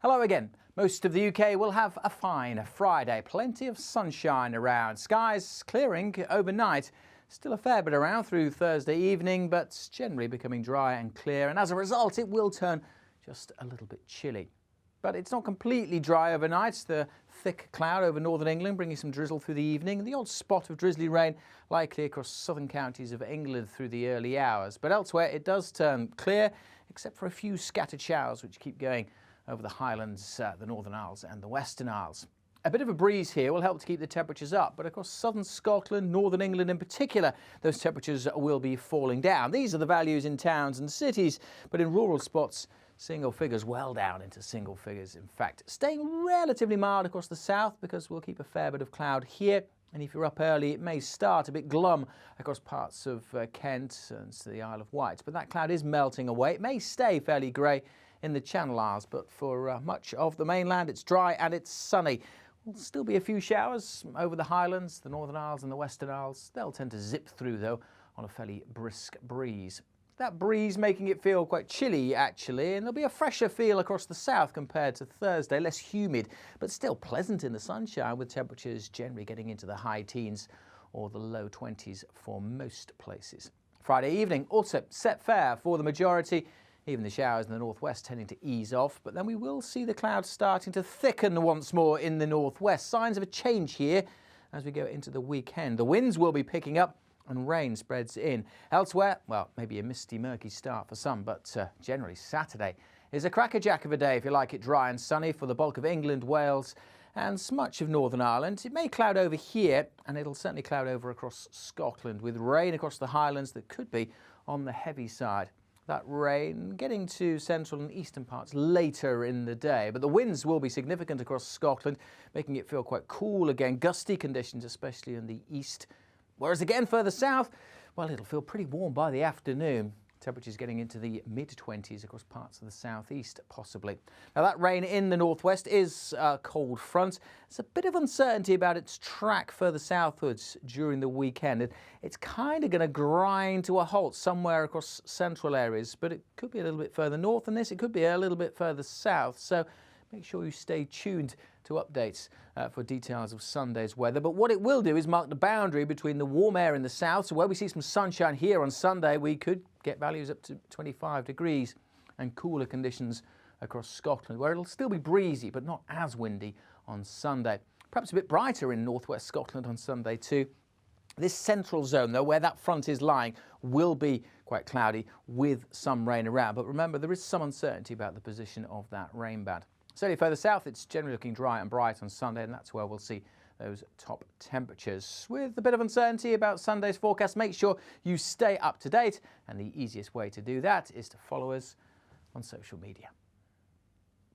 Hello again. Most of the UK will have a fine Friday. Plenty of sunshine around. Skies clearing overnight. Still a fair bit around through Thursday evening, but generally becoming dry and clear. And as a result, it will turn just a little bit chilly. But it's not completely dry overnight. The thick cloud over northern England bringing some drizzle through the evening, and the odd spot of drizzly rain likely across southern counties of England through the early hours. But elsewhere it does turn clear, except for a few scattered showers which keep going over the Highlands, the Northern Isles and the Western Isles. A bit of a breeze here will help to keep the temperatures up, but across southern Scotland, northern England in particular, those temperatures will be falling down. These are the values in towns and cities, but in rural spots, single figures well down into single figures. In fact, staying relatively mild across the south because we'll keep a fair bit of cloud here. And if you're up early, it may start a bit glum across parts of Kent and to the Isle of Wight. But that cloud is melting away. It may stay fairly grey in the Channel Isles, but for much of the mainland, it's dry and it's sunny. There'll still be a few showers over the Highlands, the Northern Isles and the Western Isles. They'll tend to zip through, though, on a fairly brisk breeze. That breeze making it feel quite chilly, actually, and there'll be a fresher feel across the south compared to Thursday, less humid, but still pleasant in the sunshine, with temperatures generally getting into the high teens or the low 20s for most places. Friday evening, also set fair for the majority. Even the showers in the northwest tending to ease off, but then we will see the clouds starting to thicken once more in the northwest. Signs of a change here as we go into the weekend. The winds will be picking up and rain spreads in. Elsewhere, well, maybe a misty, murky start for some, but generally Saturday is a crackerjack of a day if you like it dry and sunny for the bulk of England, Wales and much of Northern Ireland. It may cloud over here, and it'll certainly cloud over across Scotland, with rain across the Highlands that could be on the heavy side. That rain getting to central and eastern parts later in the day, but the winds will be significant across Scotland, making it feel quite cool again. Gusty conditions, especially in the east. Whereas again further south, well, it'll feel pretty warm by the afternoon. Temperatures getting into the mid-20s across parts of the southeast, possibly. Now, that rain in the northwest is a cold front. There's a bit of uncertainty about its track further southwards during the weekend. It's kind of going to grind to a halt somewhere across central areas, but it could be a little bit further north than this. It could be a little bit further south. So make sure you stay tuned to updates for details of Sunday's weather. But what it will do is mark the boundary between the warm air in the south. So where we see some sunshine here on Sunday, we could get values up to 25 degrees and cooler conditions across Scotland, where it'll still be breezy but not as windy on Sunday. Perhaps a bit brighter in northwest Scotland on Sunday too. This central zone, though, where that front is lying, will be quite cloudy with some rain around. But remember, there is some uncertainty about the position of that rain band. Certainly further south, it's generally looking dry and bright on Sunday, and that's where we'll see those top temperatures. With a bit of uncertainty about Sunday's forecast, make sure you stay up to date, and the easiest way to do that is to follow us on social media.